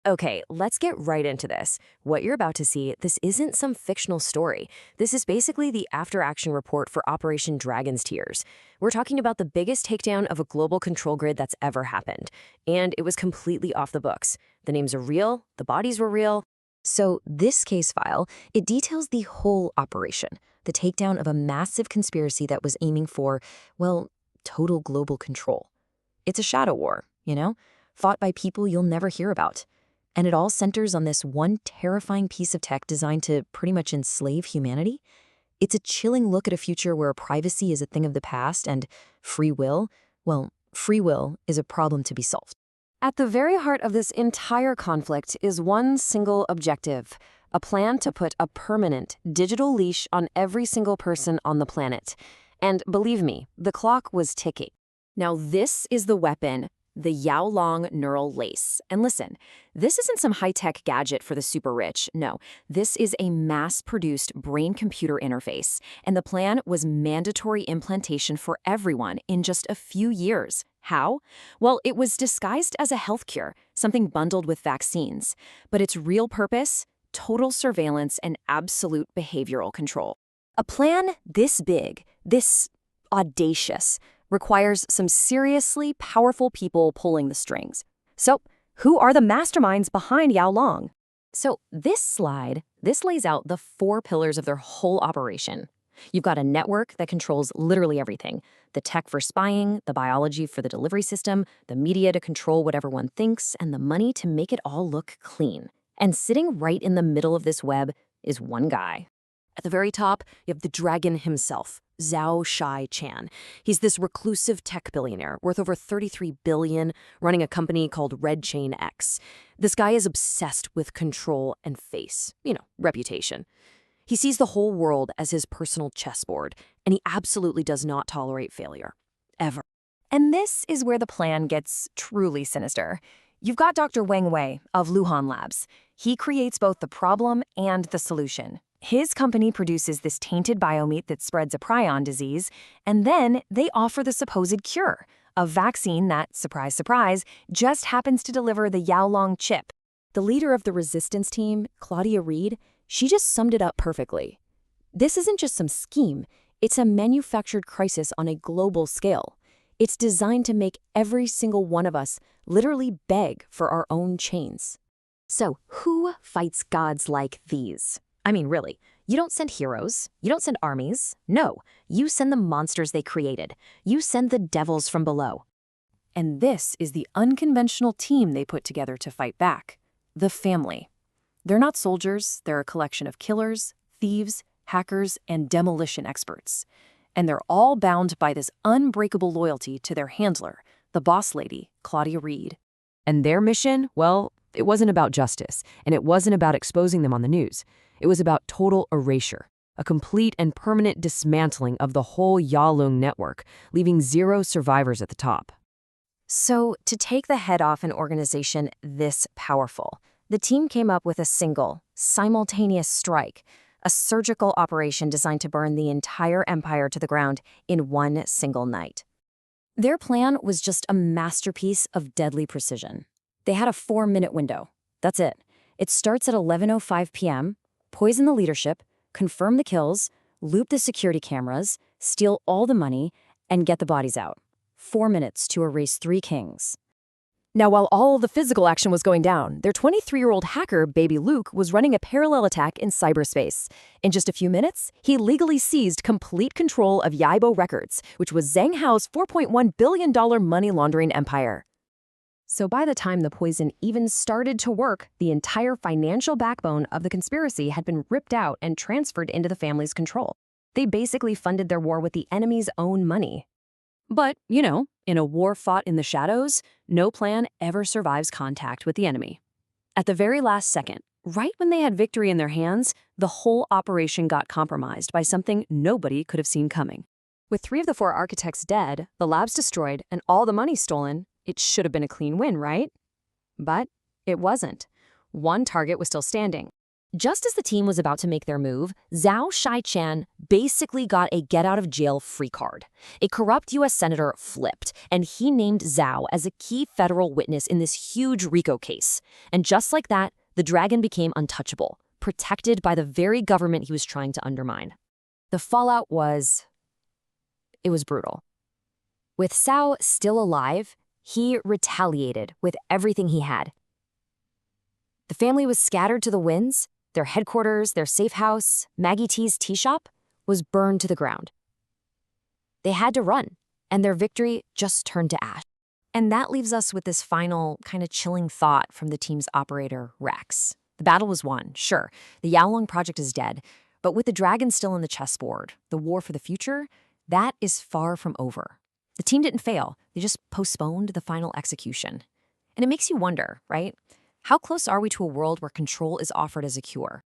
Okay, let's get right into this. What you're about to see, this isn't some fictional story. This is basically the after-action report for Operation Dragon's Tears. We're talking about the biggest takedown of a global control grid that's ever happened. And it was completely off the books. The names are real, the bodies were real. So this case file, it details the whole operation, the takedown of a massive conspiracy that was aiming for, well, total global control. It's a shadow war, fought by people you'll never hear about. And it all centers on this one terrifying piece of tech designed to pretty much enslave humanity. It's a chilling look at a future where privacy is a thing of the past and free will, well, free will is a problem to be solved. At the very heart of this entire conflict is one single objective, a plan to put a permanent digital leash on every single person on the planet. And believe me, the clock was ticking. Now this is the weapon, the YAOLONG neural lace. And listen, this isn't some high-tech gadget for the super rich. No, this is a mass-produced brain-computer interface. And the plan was mandatory implantation for everyone in just a few years. How? Well, it was disguised as a health cure, something bundled with vaccines. But its real purpose? Total surveillance and absolute behavioral control. A plan this big, this audacious, requires some seriously powerful people pulling the strings. So, who are the masterminds behind YAOLONG? So, this slide, this lays out the 4 pillars of their whole operation. You've got a network that controls literally everything. The tech for spying, the biology for the delivery system, the media to control whatever one thinks, and the money to make it all look clean. And sitting right in the middle of this web is one guy. At the very top, you have the dragon himself, Zhao Shai-Chan. He's this reclusive tech billionaire worth over $33 billion, running a company called Red Chain X. This guy is obsessed with control and face, reputation. He sees the whole world as his personal chessboard, and he absolutely does not tolerate failure. Ever. And this is where the plan gets truly sinister. You've got Dr. Wang Wei of Luhan Labs. He creates both the problem and the solution. His company produces this tainted biomeat that spreads a prion disease, and then they offer the supposed cure, a vaccine that, surprise, surprise, just happens to deliver the YAOLONG chip. The leader of the resistance team, Claudia Reid, she just summed it up perfectly. This isn't just some scheme, it's a manufactured crisis on a global scale. It's designed to make every single one of us literally beg for our own chains. So, who fights gods like these? I mean, really, you don't send heroes, you don't send armies. No, you send the monsters they created. You send the devils from below. And this is the unconventional team they put together to fight back. The family. They're not soldiers, they're a collection of killers, thieves, hackers, and demolition experts. And they're all bound by this unbreakable loyalty to their handler, the boss lady, Claudia Reid. And their mission, well, it wasn't about justice, and it wasn't about exposing them on the news. It was about total erasure, a complete and permanent dismantling of the whole YAOLONG network, leaving 0 survivors at the top. So, to take the head off an organization this powerful, the team came up with a single, simultaneous strike, a surgical operation designed to burn the entire empire to the ground in one single night. Their plan was just a masterpiece of deadly precision. They had a 4-minute window. That's it. It starts at 11:05 p.m., poison the leadership, confirm the kills, loop the security cameras, steal all the money, and get the bodies out. 4 minutes to erase 3 kings. Now, while all the physical action was going down, their 23-year-old hacker, Baby Luke, was running a parallel attack in cyberspace. In just a few minutes, he legally seized complete control of Yibo Records, which was Zheng Hao's $4.1 billion money laundering empire. So by the time the poison even started to work, the entire financial backbone of the conspiracy had been ripped out and transferred into the family's control. They basically funded their war with the enemy's own money. But, in a war fought in the shadows, no plan ever survives contact with the enemy. At the very last second, right when they had victory in their hands, the whole operation got compromised by something nobody could have seen coming. With 3 of the 4 architects dead, the labs destroyed, and all the money stolen, it should have been a clean win, right? But it wasn't. One target was still standing. Just as the team was about to make their move, Zhao Shai-chan basically got a get-out-of-jail-free card. A corrupt U.S. senator flipped, and he named Zhao as a key federal witness in this huge RICO case. And just like that, the dragon became untouchable, protected by the very government he was trying to undermine. The fallout was brutal. With Zhao still alive, he retaliated with everything he had. The family was scattered to the winds. Their headquarters, their safe house, Maggie T's tea shop, was burned to the ground. They had to run, and their victory just turned to ash. And that leaves us with this final, kind of chilling thought from the team's operator, Rex. The battle was won, sure. The YAOLONG project is dead, but with the dragon still in the chessboard, the war for the future, that is far from over. The team didn't fail. They just postponed the final execution. And it makes you wonder, right? How close are we to a world where control is offered as a cure?